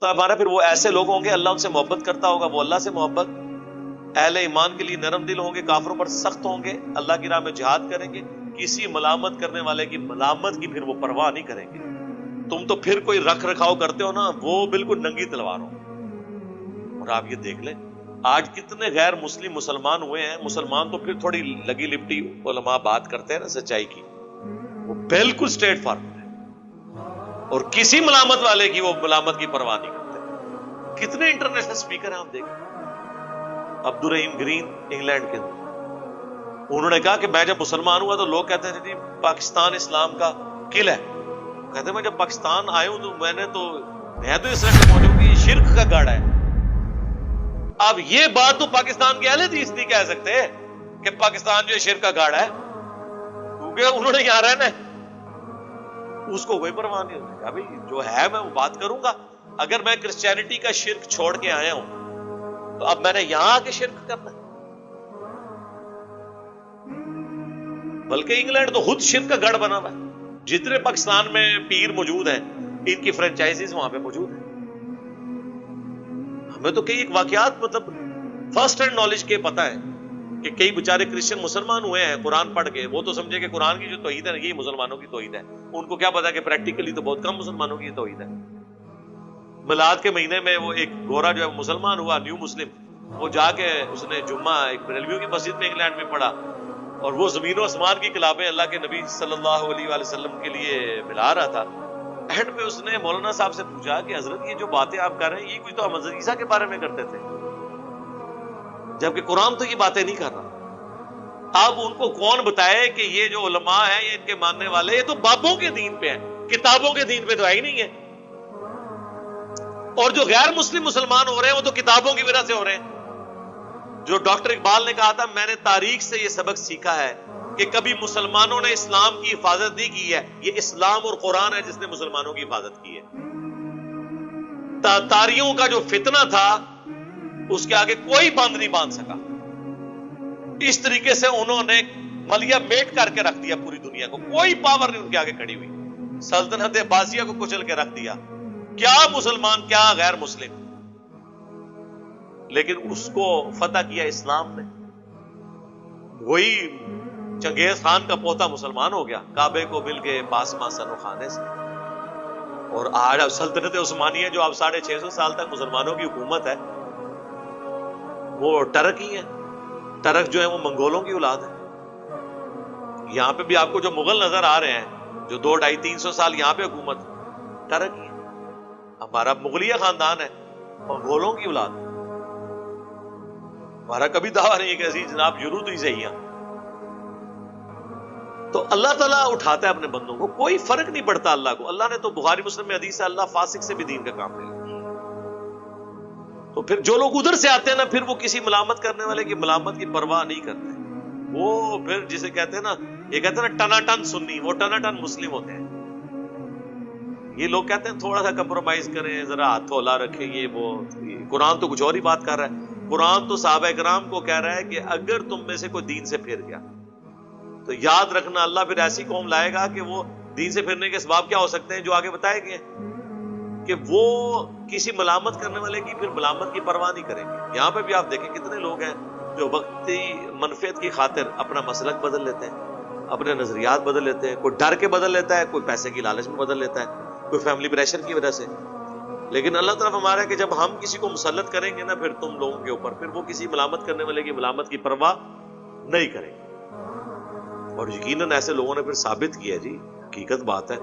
تو ہمارا پھر وہ ایسے لوگ ہوں گے اللہ ان سے محبت کرتا ہوگا، وہ اللہ سے محبت، اہل ایمان کے لیے نرم دل ہوں گے، کافروں پر سخت ہوں گے، اللہ کی راہ میں جہاد کریں گے، کسی ملامت کرنے والے کی ملامت کی پھر وہ پرواہ نہیں کریں گے۔ تم تو پھر کوئی رکھ رکھاؤ کرتے ہو نا، وہ بالکل ننگی تلوار ہو۔ اور آپ یہ دیکھ لیں آج کتنے غیر مسلم مسلمان ہوئے ہیں، مسلمان تو پھر تھوڑی لگی لپٹی علماء بات کرتے ہیں نا سچائی کی، وہ بالکل اسٹریٹ فارورڈ ہے، اور کسی ملامت والے کی وہ ملامت کی پرواہ نہیں کرتے۔ کتنے انٹرنیشنل اسپیکر ہیں آپ دیکھیں، عبد الرحیم گرین انگلینڈ کے اندر، انہوں نے کہا کہ میں جب مسلمان ہوا تو لوگ کہتے ہیں جی پاکستان اسلام کا قلعہ ہے، کہتے ہیں میں جب پاکستان آیا ہوں تو میں تو اس طرح سے پہنچا ہوں کہ یہ شرک کا گاڑا ہے۔ اب یہ بات تو پاکستان کے اہل حدیث نہیں کہہ سکتے کہ پاکستان جو ہے شرک کا گاڑا ہے، کیونکہ انہوں نے یہاں رہنا ہے، اس کو کوئی پرواہ نہیں ہوتی۔ ابھی جو ہے میں وہ بات کروں گا، اگر میں کرسچینٹی کا شرک چھوڑ کے آیا ہوں تو اب میں نے یہاں آ کے شرک کرنا ہے؟ بلکہ انگلینڈ تو خود شرک کا گڑھ بنا ہوا ہے، جتنے پاکستان میں پیر موجود ہیں ان کی فرنچائزیز وہاں پہ موجود ہیں۔ ہمیں تو کئی ایک واقعات مطلب فرسٹ ہینڈ نالج کے پتہ ہے کہ کئی بیچارے کرسچن مسلمان ہوئے ہیں قرآن پڑھ کے، وہ تو سمجھے کہ قرآن کی جو توحید ہے یہی مسلمانوں کی توحید ہے، ان کو کیا پتا کہ پریکٹیکلی تو بہت کم مسلمانوں کی توحید ہے۔ میلاد کے مہینے میں وہ ایک گورا جو ہے مسلمان ہوا، نیو مسلم، وہ جا کے اس نے جمعہ ایک بریلویوں کی مسجد میں انگلینڈ میں پڑھا، اور وہ زمین و آسمان کی کتابیں اللہ کے نبی صلی اللہ علیہ وآلہ وسلم کے لیے ملا رہا تھا۔ اینڈ پہ اس نے مولانا صاحب سے پوچھا کہ حضرت یہ جو باتیں آپ کر رہے ہیں یہ کوئی تو حضرت عیسیٰ کے بارے میں کرتے تھے، جبکہ قرآن تو یہ باتیں نہیں کر رہا۔ اب ان کو کون بتائے کہ یہ جو علماء ہیں یہ ان کے ماننے والے، یہ تو بابوں کے دین پہ ہیں، کتابوں کے دین پہ تو ہے ہی نہیں ہے۔ اور جو غیر مسلم مسلمان ہو رہے ہیں وہ تو کتابوں کی وجہ سے ہو رہے ہیں۔ جو ڈاکٹر اقبال نے کہا تھا میں نے تاریخ سے یہ سبق سیکھا ہے کہ کبھی مسلمانوں نے اسلام کی حفاظت نہیں کی ہے، یہ اسلام اور قرآن ہے جس نے مسلمانوں کی حفاظت کی ہے۔ تاتاریوں کا جو فتنہ تھا اس کے آگے کوئی بند نہیں باندھ سکا، اس طریقے سے انہوں نے ملیا میٹ کر کے رکھ دیا پوری دنیا کو، کوئی پاور نہیں ان کے آگے کھڑی ہوئی، سلطنت عباسیہ کو کچل کے رکھ دیا، کیا مسلمان کیا غیر مسلم، لیکن اس کو فتح کیا اسلام نے۔ وہی چنگیز خان کا پوتا مسلمان ہو گیا، کعبے کو مل کے باسما سنو خانے سے، اور آج سلطنت عثمانیہ جو اب 650 سال تک مسلمانوں کی حکومت ہے وہ ٹرک ہی ہے، ٹرک جو ہے وہ منگولوں کی اولاد ہے۔ یہاں پہ بھی آپ کو جو مغل نظر آ رہے ہیں جو 200-250-300 سال یہاں پہ حکومت، ٹرک ہی ہے۔ ہمارا مغلیہ خاندان ہے، منگولوں کی اولاد، ہمارا کبھی دعویٰ نہیں ہے کہ جناب یورو ہی صحیح ہے۔ تو اللہ تعالیٰ اٹھاتا ہے اپنے بندوں کو، کوئی فرق نہیں پڑتا اللہ کو۔ اللہ نے تو بخاری مسلم میں حدیث ہے اللہ فاسق سے بھی دین کا کام لے لیتا۔ تو پھر جو لوگ ادھر سے آتے ہیں نا، پھر وہ کسی ملامت کرنے والے کی ملامت کی پرواہ نہیں کرتے، وہ پھر جسے کہتے ہیں نا، یہ کہتے ہیں نا ٹنا ٹن سنی، وہ ٹنا ٹن مسلم ہوتے ہیں۔ یہ لوگ کہتے ہیں تھوڑا سا کمپرومائز کریں، ذرا ہاتھ ہلا رکھیں، یہ وہ، قرآن تو کچھ اور ہی بات کر رہا ہے۔ قرآن تو صحابہ کرام کو کہہ رہا ہے کہ اگر تم میں سے کوئی دین سے پھر گیا تو یاد رکھنا اللہ پھر ایسی قوم لائے گا کہ وہ دین سے پھرنے کے اسباب کیا ہو سکتے ہیں جو آگے بتائے گئے کہ وہ کسی ملامت کرنے والے کی پھر ملامت کی پرواہ نہیں کریں گے۔ یہاں پہ بھی آپ دیکھیں کتنے لوگ ہیں جو وقتی منفعت کی خاطر اپنا مسلک بدل لیتے ہیں، اپنے نظریات بدل لیتے ہیں، کوئی ڈر کے بدل لیتا ہے، کوئی پیسے کی لالچ میں بدل لیتا ہے، کوئی فیملی پریشر کی وجہ سے۔ لیکن اللہ طرف ہمارا ہے کہ جب ہم کسی کو مسلط کریں گے نا پھر تم لوگوں کے اوپر، پھر وہ کسی ملامت کرنے والے کی ملامت کی پرواہ نہیں کریں گے۔ اور یقیناً ایسے لوگوں نے پھر ثابت کیا جی، حقیقت بات ہے،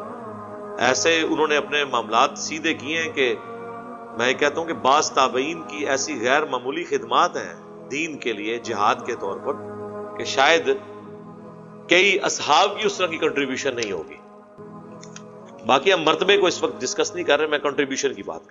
ایسے انہوں نے اپنے معاملات سیدھے کیے ہیں کہ میں کہتا ہوں کہ بعض تابعین کی ایسی غیر معمولی خدمات ہیں دین کے لیے جہاد کے طور پر کہ شاید کئی اصحاب کی اس طرح کی کنٹریبیوشن نہیں ہوگی۔ باقی ہم مرتبے کو اس وقت ڈسکس نہیں کر رہے، میں کنٹریبیوشن کی بات